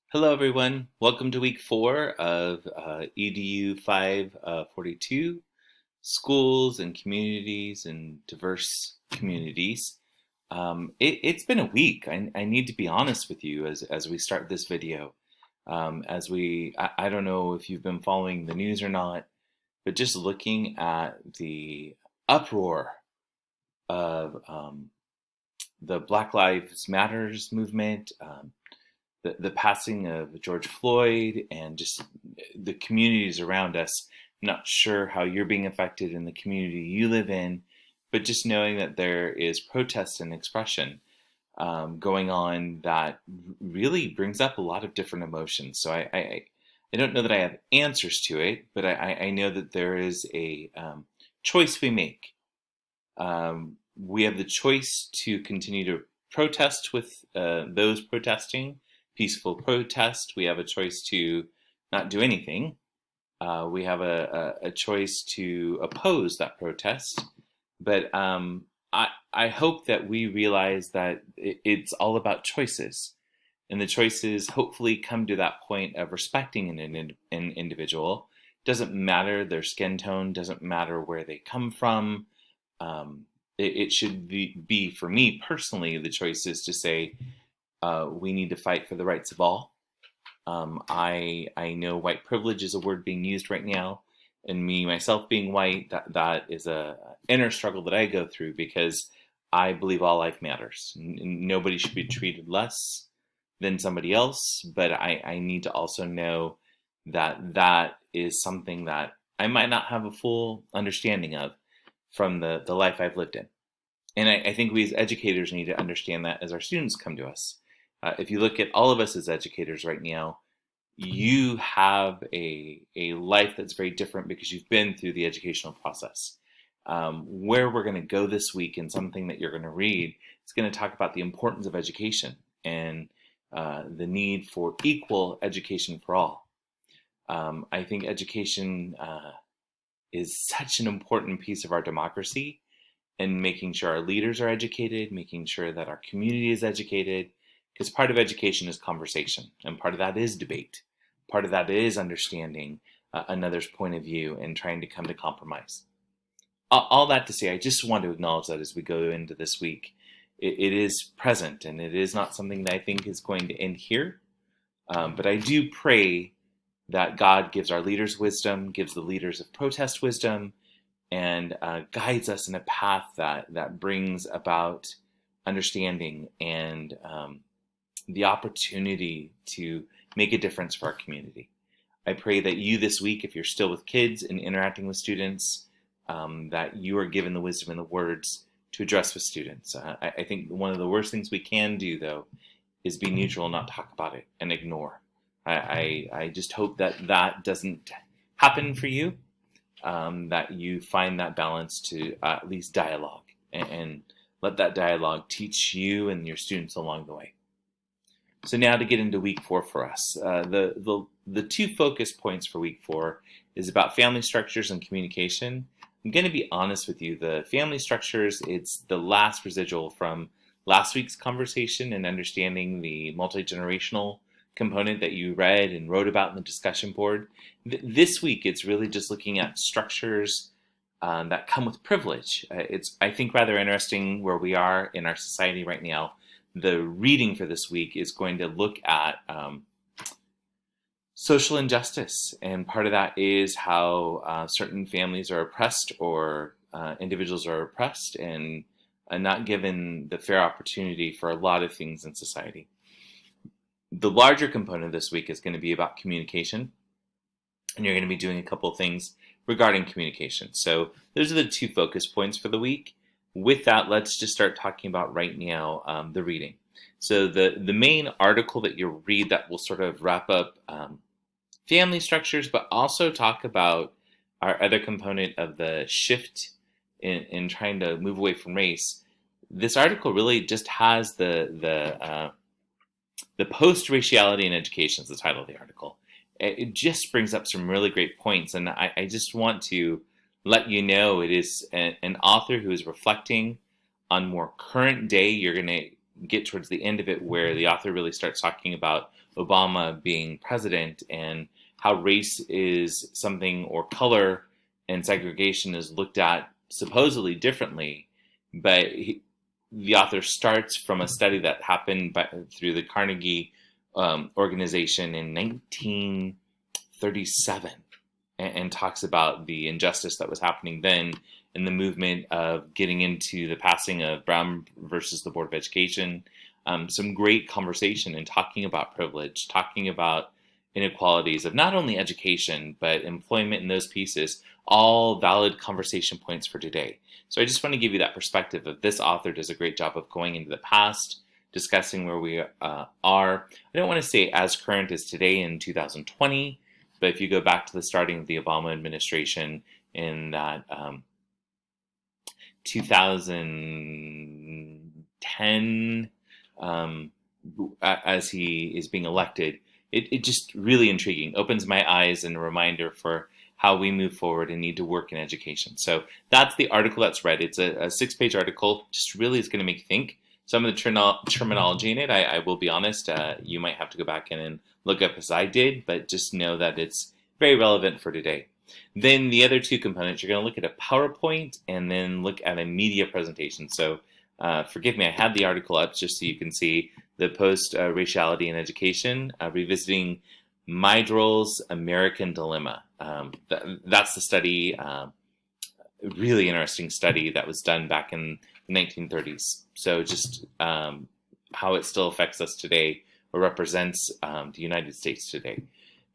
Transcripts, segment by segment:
Hello, everyone. Welcome to week 4 of EDU 542, Schools and Communities and Diverse Communities. It's been a week. I need to be honest with you as we start this video. I don't know if you've been following the news or not, but just looking at the uproar of the Black Lives Matters movement, the passing of George Floyd, and just the communities around us. I'm not sure how you're being affected in the community you live in, but just knowing that there is protest and expression going on that really brings up a lot of different emotions. So I don't know that I have answers to it, but I know that there is a choice we make. We have the choice to continue to protest with those protesting, peaceful protest. We have a choice to not do anything. We have a choice to oppose that protest. But I hope that we realize that it's all about choices. And the choices hopefully come to that point of respecting an individual. Doesn't matter their skin tone, doesn't matter where they come from. It should be, for me personally, the choice is to say, we need to fight for the rights of all. I know white privilege is a word being used right now, and me myself being white, that is a inner struggle that I go through because I believe all life matters. Nobody should be treated less than somebody else, but I need to also know that that is something that I might not have a full understanding of from the life I've lived in. And I think we as educators need to understand that as our students come to us. If you look at all of us as educators right now, you have a life that's very different because you've been through the educational process. Where we're going to go this week and something that you're going to read, it's going to talk about the importance of education and the need for equal education for all. I think education is such an important piece of our democracy, and making sure our leaders are educated, making sure that our community is educated, because part of education is conversation, and part of that is debate. Part of that is understanding another's point of view and trying to come to compromise. All that to say, I just want to acknowledge that as we go into this week, it is present, and it is not something that I think is going to end here. But I do pray that God gives our leaders wisdom, gives the leaders of protest wisdom, and guides us in a path that brings about understanding and the opportunity to make a difference for our community. I pray that you this week, if you're still with kids and interacting with students, that you are given the wisdom and the words to address with students. I think one of the worst things we can do, though, is be neutral and not talk about it and ignore. I just hope that that doesn't happen for you. That you find that balance to at least dialogue and let that dialogue teach you and your students along the way. So now to get into week 4 for us. The two focus points for week 4 is about family structures and communication. I'm going to be honest with you. The family structures, it's the last residual from last week's conversation and understanding the multi-generational component that you read and wrote about in the discussion board. This week, it's really just looking at structures that come with privilege. It's, I think, rather interesting where we are in our society right now. The reading for this week is going to look at social injustice, and part of that is how certain families are oppressed or individuals are oppressed and not given the fair opportunity for a lot of things in society. The larger component this week is going to be about communication, and you're going to be doing a couple of things regarding communication. So those are the two focus points for the week. With that, let's just start talking about right now the reading. So the main article that you'll read that will sort of wrap up family structures, but also talk about our other component of the shift in trying to move away from race. This article really just has the post-raciality in education is the title of the article. It just brings up some really great points, and I just want to let you know it is an author who is reflecting on more current day. You're going to get towards the end of it where the author really starts talking about Obama being president and how race is something, or color and segregation is looked at supposedly differently. But the author starts from a study that happened through the Carnegie organization in 1937 and talks about the injustice that was happening then in the movement of getting into the passing of Brown versus the Board of Education. Some great conversation and talking about privilege, talking about inequalities of not only education, but employment and those pieces, all valid conversation points for today. So I just want to give you that perspective of this author does a great job of going into the past, discussing where we are. I don't want to say as current as today in 2020, but if you go back to the starting of the Obama administration in that 2010, as he is being elected, it just really intriguing, opens my eyes and a reminder for how we move forward and need to work in education. So that's the article that's read. It's a 6-page article, just really is going to make you think. Some of the terminology in it, I will be honest, you might have to go back in and look up as I did, but just know that it's very relevant for today. Then the other two components, you're going to look at a PowerPoint and then look at a media presentation. So forgive me, I had the article up just so you can see the post-raciality in education, revisiting Myrdal's American Dilemma. That's the study, really interesting study that was done back in the 1930s. So just how it still affects us today, or represents the United States today.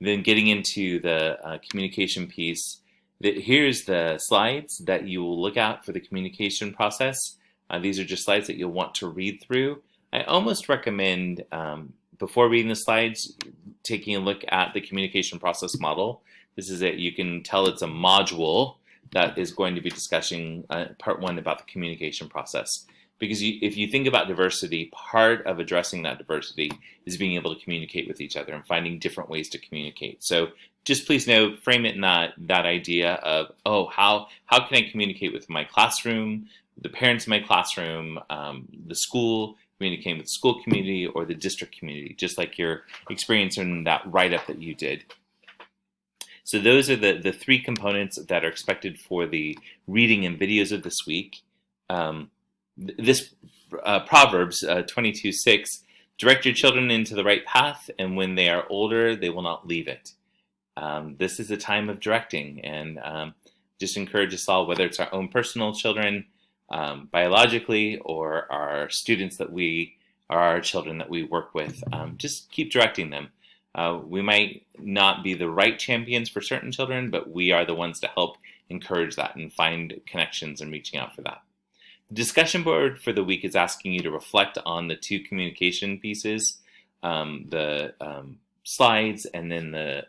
Then getting into the communication piece, here's the slides that you will look at for the communication process. These are just slides that you'll want to read through. I almost recommend, before reading the slides, taking a look at the communication process model. This is it. You can tell it's a module that is going to be discussing part one about the communication process. Because if you think about diversity, part of addressing that diversity is being able to communicate with each other and finding different ways to communicate. So just please know, frame it in that idea of, oh, how can I communicate with my classroom, the parents in my classroom, the school, communicating with the school community or the district community, just like your experience in that write-up that you did. So those are the three components that are expected for the reading and videos of this week. This Proverbs 22:6, direct your children into the right path, and when they are older, they will not leave it. This is a time of directing, and just encourage us all, whether it's our own personal children, biologically, or our students that are our children that we work with, just keep directing them. We might not be the right champions for certain children, but we are the ones to help encourage that and find connections and reaching out for that. The discussion board for the week is asking you to reflect on the two communication pieces, the slides and then the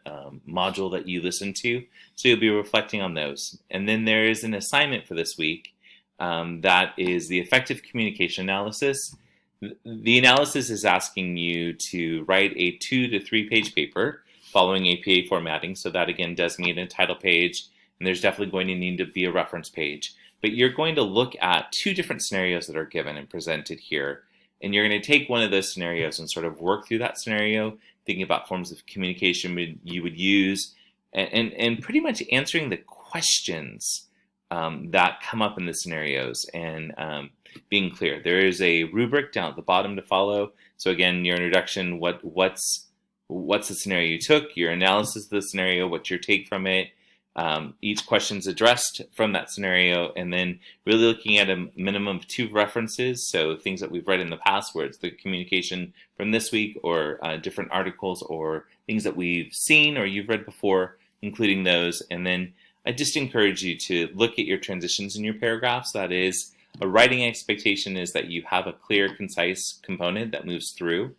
module that you listened to. So you'll be reflecting on those. And then there is an assignment for this week that is the effective communication analysis. The analysis is asking you to write a 2 to 3 page paper following APA formatting. So that again does need a title page, and there's definitely going to need to be a reference page. But you're going to look at 2 different scenarios that are given and presented here. And you're going to take one of those scenarios and sort of work through that scenario, thinking about forms of communication you would use, and pretty much answering the questions that come up in the scenarios, and being clear. There is a rubric down at the bottom to follow. So again, your introduction, what's the scenario you took, your analysis of the scenario, what's your take from it, each question's addressed from that scenario, and then really looking at a minimum of 2 references, so things that we've read in the past where it's the communication from this week, or different articles or things that we've seen or you've read before, including those. And then I just encourage you to look at your transitions in your paragraphs. That is, a writing expectation is that you have a clear, concise component that moves through.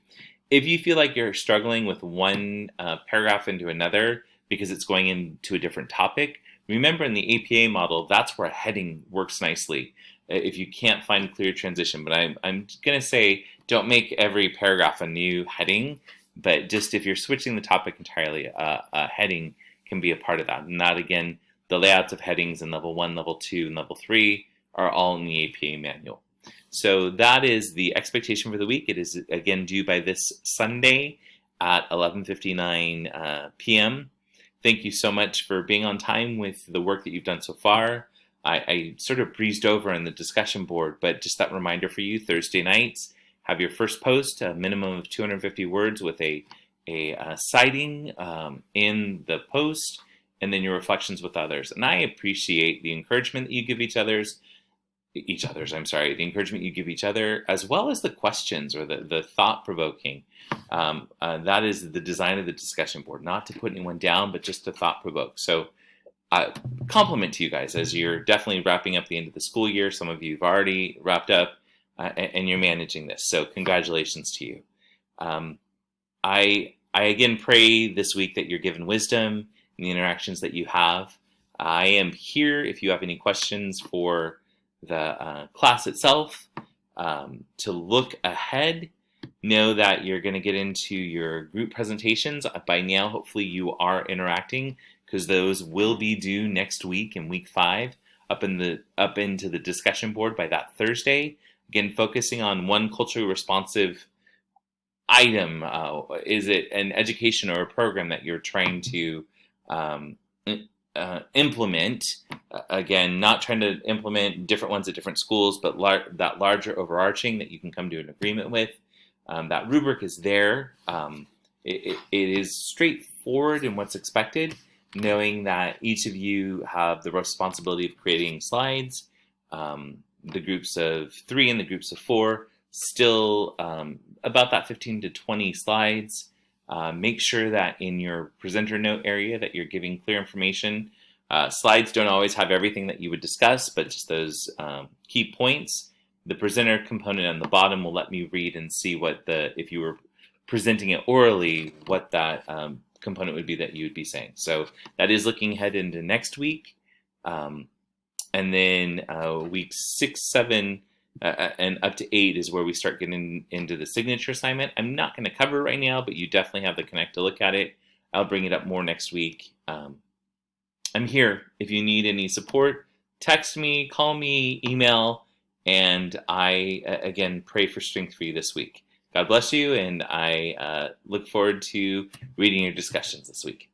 If you feel like you're struggling with one paragraph into another because it's going into a different topic, remember in the APA model, that's where a heading works nicely if you can't find clear transition. But I'm going to say don't make every paragraph a new heading, but just if you're switching the topic entirely, a heading can be a part of that. And that, again, the layouts of headings in level 1, level 2, and level 3 are all in the APA manual. So that is the expectation for the week. It is again due by this Sunday at 11:59 p.m. Thank you so much for being on time with the work that you've done so far. I sort of breezed over on the discussion board, but just that reminder for you, Thursday nights, have your first post, a minimum of 250 words with a citing in the post, and then your reflections with others. And I appreciate the encouragement that you give the encouragement you give each other, as well as the questions or the thought-provoking. That is the design of the discussion board, not to put anyone down, but just to thought-provoke. So compliment to you guys as you're definitely wrapping up the end of the school year. Some of you have already wrapped up and you're managing this. So congratulations to you. I again pray this week that you're given wisdom in the interactions that you have. I am here if you have any questions for the class itself. To look ahead, know that you're going to get into your group presentations. By now, hopefully you are interacting, because those will be due next week in week 5 up into the discussion board by that Thursday. Again, focusing on one culturally responsive item. Is it an education or a program that you're trying to implement? Again, not trying to implement different ones at different schools, but that larger overarching that you can come to an agreement with. That rubric is there. It is straightforward in what's expected, knowing that each of you have the responsibility of creating slides. The groups of 3 and the groups of 4, still about that 15 to 20 slides. Make sure that in your presenter note area that you're giving clear information. Slides don't always have everything that you would discuss, but just those key points. The presenter component on the bottom will let me read and see what if you were presenting it orally, what that component would be that you would be saying. So that is looking ahead into next week. And then weeks 6, 7, and up to 8 is where we start getting into the signature assignment. I'm not going to cover it right now, but you definitely have the Connect to look at it. I'll bring it up more next week. I'm here if you need any support. Text me, call me, email, and I, again, pray for strength for you this week. God bless you, and I look forward to reading your discussions this week.